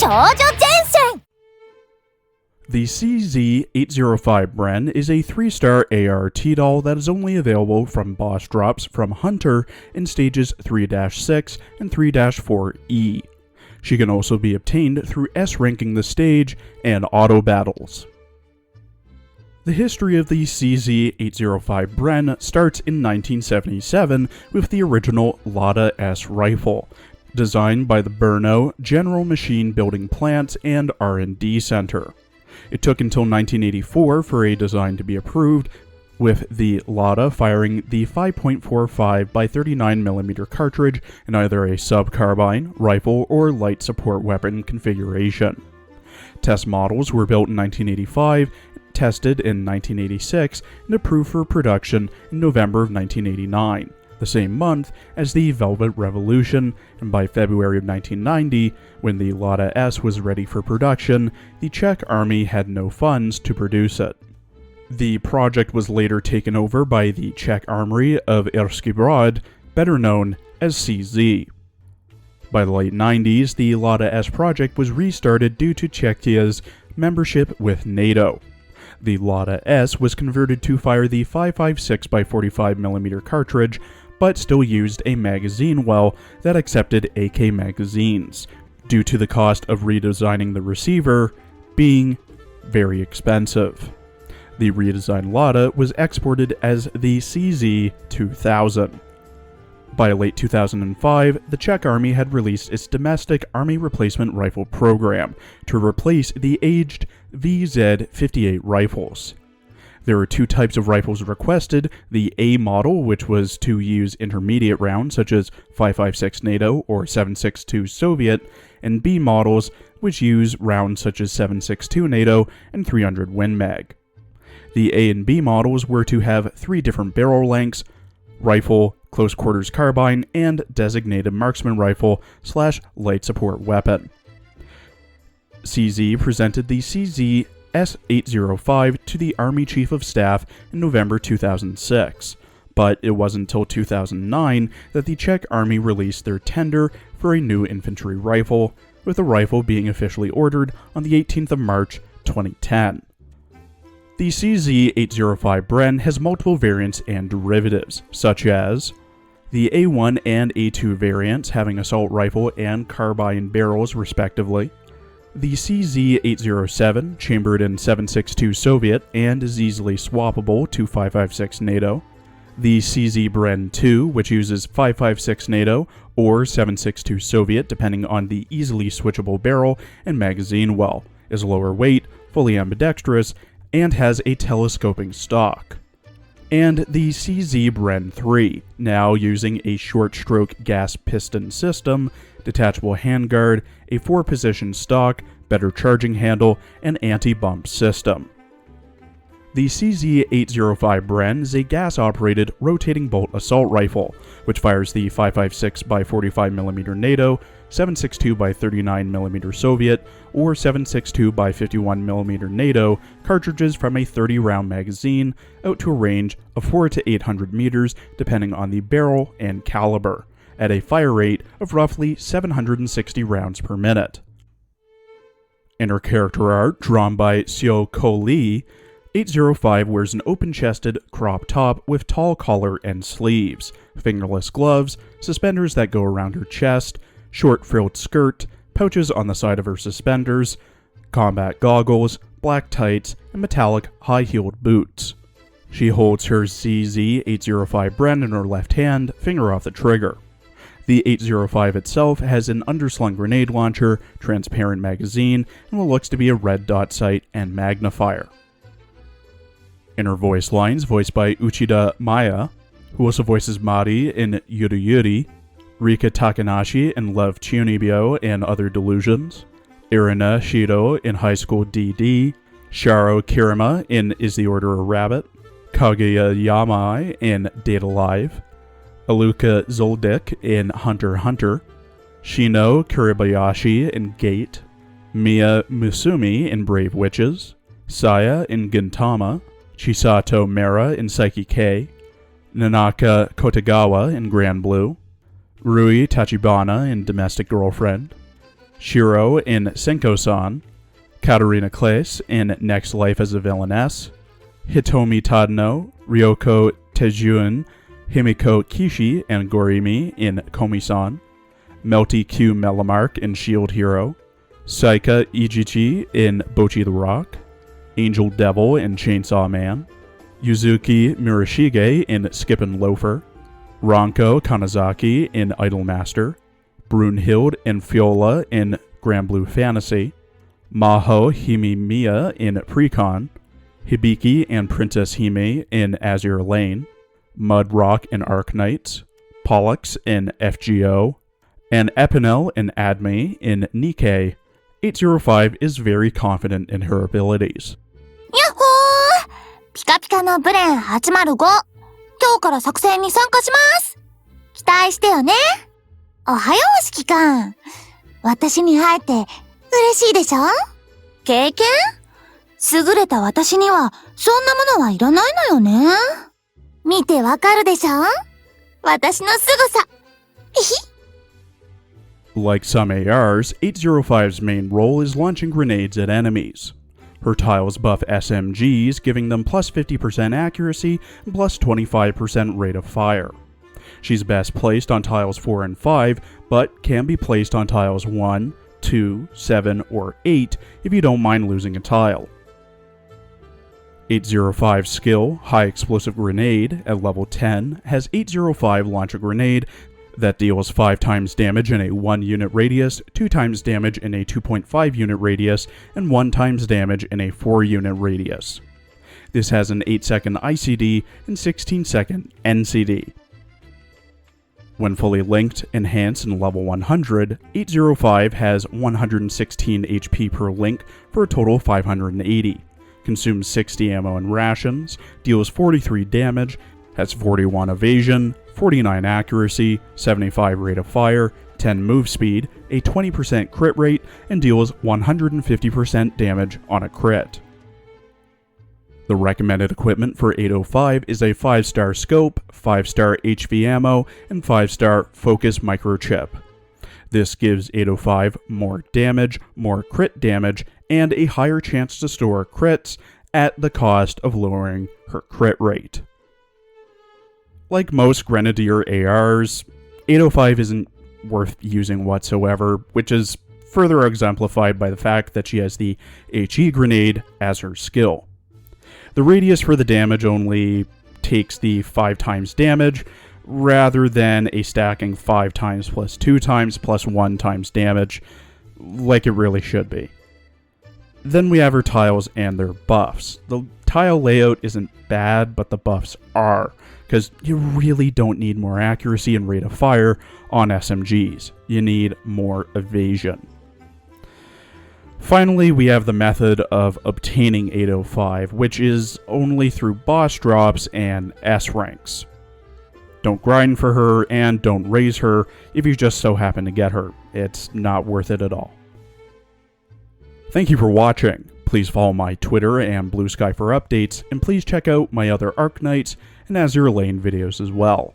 戦 The CZ-805 Bren is a 3-star AR T-Doll that is only available from boss drops from Hunter in stages 3-6 and 3-4E. She can also be obtained through S-ranking the stage and auto battles. The history of the CZ-805 Bren starts in 1977 with the original Lada S rifle, designed by the Brno General Machine Building Plants and R&D Center. It took until 1984 for a design to be approved, with the Lada firing the 5.45 by 39mm cartridge in either a sub-carbine, rifle, or light support weapon configuration. Test models were built in 1985, tested in 1986, and approved for production in November of 1989, the same month as the Velvet Revolution, and by February of 1990, when the Lada S was ready for production, the Czech army had no funds to produce it. The project was later taken over by the Czech Armory of Irský Brod, better known as CZ. By the late 90s, the Lada S project was restarted due to Czechia's membership with NATO. The Lada S was converted to fire the 5.56 by 45mm cartridge, but still used a magazine well that accepted AK magazines, due to the cost of redesigning the receiver being very expensive. The redesigned Lada was exported as the CZ-2000. By late 2005, the Czech Army had released its domestic Army Replacement Rifle program to replace the aged VZ-58 rifles. There were two types of rifles requested: the A model, which was to use intermediate rounds such as 5.56 NATO or 7.62 Soviet, and B models, which use rounds such as 7.62 NATO and 300 Win Mag. The A and B models were to have 3 different barrel lengths: rifle, close quarters carbine, and designated marksman rifle / light support weapon. CZ presented the CZ-805 to the Army Chief of Staff in November 2006, but it wasn't until 2009 that the Czech Army released their tender for a new infantry rifle, with the rifle being officially ordered on the 18th of March 2010. The CZ-805 Bren has multiple variants and derivatives, such as the A1 and A2 variants having assault rifle and carbine barrels respectively, the CZ-807 chambered in 7.62 Soviet and is easily swappable to 5.56 NATO, the CZ Bren 2, which uses 5.56 NATO or 7.62 Soviet depending on the easily switchable barrel and magazine well, is lower weight, fully ambidextrous, and has a telescoping stock. And the CZ Bren 3, now using a short-stroke gas piston system, detachable handguard, a 4-position stock, better charging handle, and anti-bump system. The CZ-805 Bren is a gas-operated rotating bolt assault rifle, which fires the 5.56 by 45mm NATO, 7.62 by 39mm Soviet, or 7.62 by 51mm NATO cartridges from a 30-round magazine out to a range of 400 to 800 meters depending on the barrel and caliber, at a fire rate of roughly 760 rounds per minute. Inner character art drawn by Seo Ko Lee, 805 wears an open-chested crop top with tall collar and sleeves, fingerless gloves, suspenders that go around her chest, short frilled skirt, pouches on the side of her suspenders, combat goggles, black tights, and metallic high-heeled boots. She holds her CZ-805 Bren in her left hand, finger off the trigger. The 805 itself has an underslung grenade launcher, transparent magazine, and what looks to be a red dot sight and magnifier. Inner voice lines voiced by Uchida Maya, who also voices Mari in Yuri Yuri, Rika Takanashi in Love Chunibyo and Other Delusions, Irina Shido in High School DD, Sharo Kirima in Is the Order a Rabbit, Kaguya Yamai in Data Live, Aluka Zoldyck in Hunter x Hunter, Shino Kuribayashi in Gate, Mia Musumi in Brave Witches, Saya in Gintama, Chisato Mera in Psyche K, Nanaka Kotagawa in Grand Blue, Rui Tachibana in Domestic Girlfriend, Shiro in Senko-san, Katarina Claes in Next Life as a Villainess, Hitomi Tadano, Ryoko Tejuin, Himiko Kishi and Gorimi in Komi-san, Melty Q Melamark in Shield Hero, Saika Ijichi in Bocchi the Rock, Angel Devil in Chainsaw Man, Yuzuki Murashige in Skippin' Loafer, Ranko Kanazaki in Idolmaster, Brunhild and Fiola in Grand Blue Fantasy, Maho Himimiya in Precon, Hibiki and Princess Hime in Azure Lane, Mudrock in Arknights, Pollux in FGO, and Epinel and Adme in Nikkei. 805 is very confident in her abilities. やっほーピカピカのブレン805今日から作戦に参加します期待してよねおはよう指揮官私に会えて嬉しいでしょ経験優れた私にはそんなものはいらないのよね見てわかるでしょ私の凄さひひ Like some ARs, 805's main role is launching grenades at enemies. Her tiles buff SMGs, giving them plus 50% accuracy and plus 25% rate of fire. She's best placed on tiles 4 and 5, but can be placed on tiles 1, 2, 7, or 8 if you don't mind losing a tile. 805's skill, High Explosive Grenade, at level 10, has 805 launch a grenade that deals 5 times damage in a 1 unit radius, 2 times damage in a 2.5 unit radius, and 1 times damage in a 4 unit radius. This has an 8-second ICD and 16-second NCD. When fully linked, enhanced, and level 100, 805 has 116 HP per link for a total of 580, consumes 60 ammo and rations, deals 43 damage, has 41 evasion, 49 accuracy, 75 rate of fire, 10 move speed, a 20% crit rate, and deals 150% damage on a crit. The recommended equipment for 805 is a 5-star scope, 5-star HV ammo, and 5-star focus microchip. This gives 805 more damage, more crit damage, and a higher chance to store crits at the cost of lowering her crit rate. Like most Grenadier ARs, 805 isn't worth using whatsoever, which is further exemplified by the fact that she has the HE grenade as her skill. The radius for the damage only takes the 5 times damage, rather than a stacking 5 times plus 2 times plus 1 times damage, like it really should be. Then we have her tiles and their buffs. The tile layout isn't bad, but the buffs are, because you really don't need more accuracy and rate of fire on SMGs. You need more evasion. Finally, we have the method of obtaining 805, which is only through boss drops and S ranks. Don't grind for her, and don't raise her if you just so happen to get her. It's not worth it at all. Thank you for watching. Please follow my Twitter and Blue Sky for updates, and please check out my other Arknights and Azure Lane videos as well.